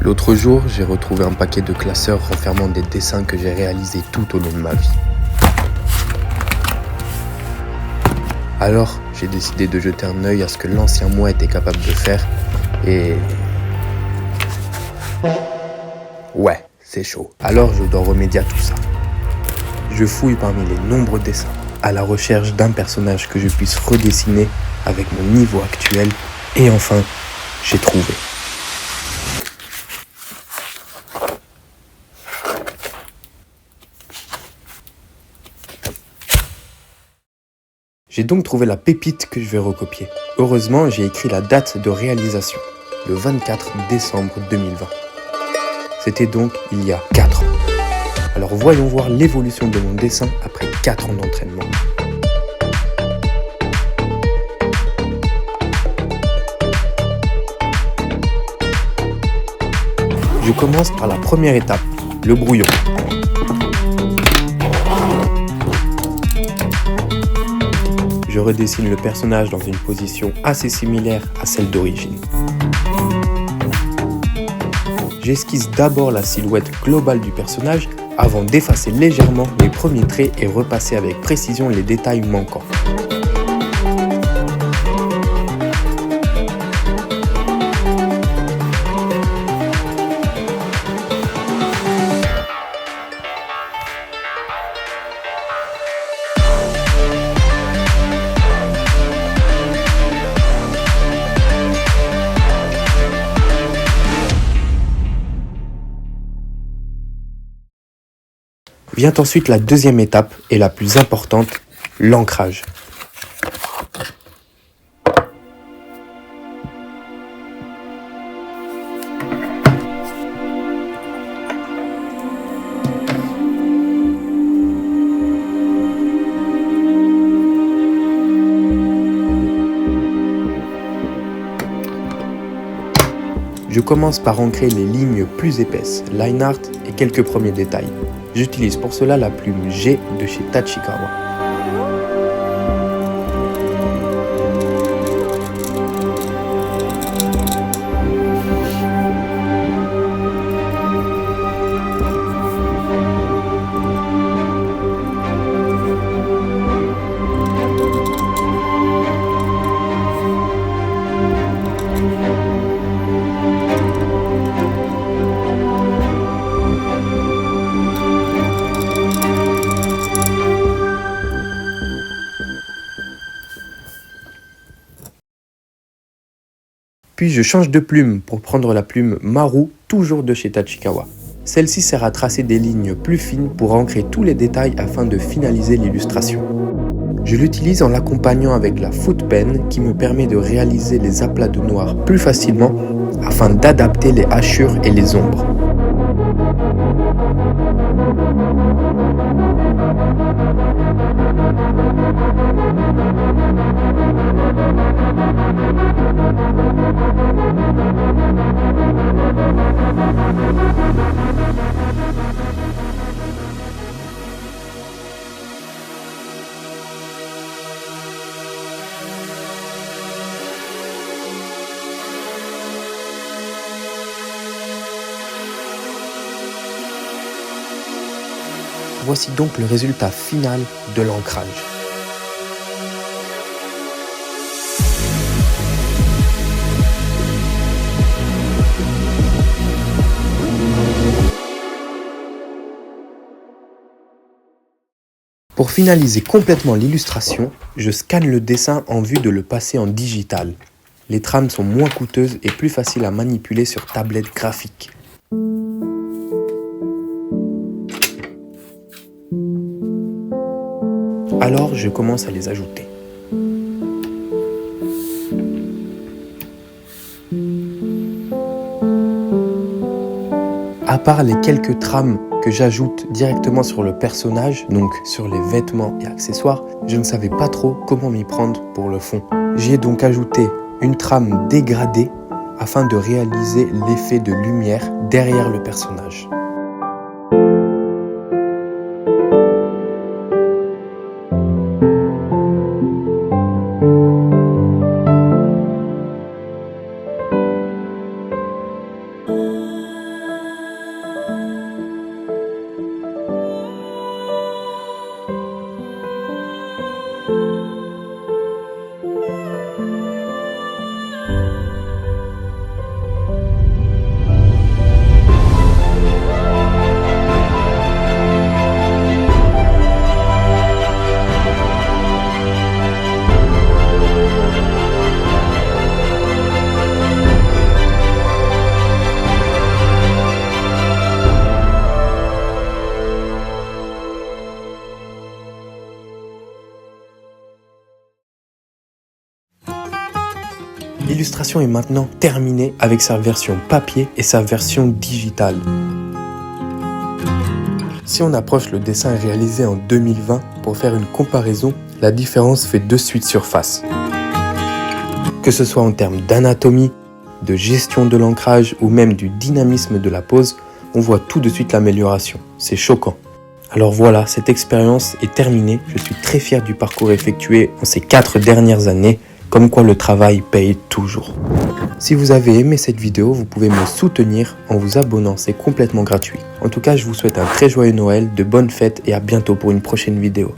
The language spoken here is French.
L'autre jour, j'ai retrouvé un paquet de classeurs renfermant des dessins que j'ai réalisés tout au long de ma vie. Alors, j'ai décidé de jeter un œil à ce que l'ancien moi était capable de faire et... Ouais, c'est chaud. Alors je dois remédier à tout ça. Je fouille parmi les nombreux dessins, à la recherche d'un personnage que je puisse redessiner avec mon niveau actuel. Et enfin, j'ai trouvé. J'ai donc trouvé la pépite que je vais recopier. Heureusement, j'ai écrit la date de réalisation, le 24 décembre 2020. C'était donc il y a 4 ans. Alors voyons voir l'évolution de mon dessin après 4 ans d'entraînement. Je commence par la première étape, le brouillon. Je redessine le personnage dans une position assez similaire à celle d'origine. J'esquisse d'abord la silhouette globale du personnage avant d'effacer légèrement les premiers traits et repasser avec précision les détails manquants. Vient ensuite la deuxième étape et la plus importante, l'ancrage. Je commence par ancrer les lignes plus épaisses, line art et quelques premiers détails. J'utilise pour cela la plume G de chez Tachikawa. Puis je change de plume pour prendre la plume Maru, toujours de chez Tachikawa. Celle-ci sert à tracer des lignes plus fines pour ancrer tous les détails afin de finaliser l'illustration. Je l'utilise en l'accompagnant avec la foot pen qui me permet de réaliser les aplats de noir plus facilement afin d'adapter les hachures et les ombres. Voici donc le résultat final de l'ancrage. Pour finaliser complètement l'illustration, je scanne le dessin en vue de le passer en digital. Les trames sont moins coûteuses et plus faciles à manipuler sur tablette graphique. Alors je commence à les ajouter. À part les quelques trames que j'ajoute directement sur le personnage, donc sur les vêtements et accessoires, je ne savais pas trop comment m'y prendre pour le fond. J'y ai donc ajouté une trame dégradée afin de réaliser l'effet de lumière derrière le personnage. L'illustration est maintenant terminée avec sa version papier et sa version digitale. Si on approche le dessin réalisé en 2020 pour faire une comparaison, la différence fait de suite surface. Que ce soit en termes d'anatomie, de gestion de l'ancrage ou même du dynamisme de la pose, on voit tout de suite l'amélioration. C'est choquant. Alors voilà, cette expérience est terminée. Je suis très fier du parcours effectué en ces 4 dernières années, comme quoi le travail paye toujours. Si vous avez aimé cette vidéo, vous pouvez me soutenir en vous abonnant, c'est complètement gratuit. En tout cas, je vous souhaite un très joyeux Noël, de bonnes fêtes et à bientôt pour une prochaine vidéo.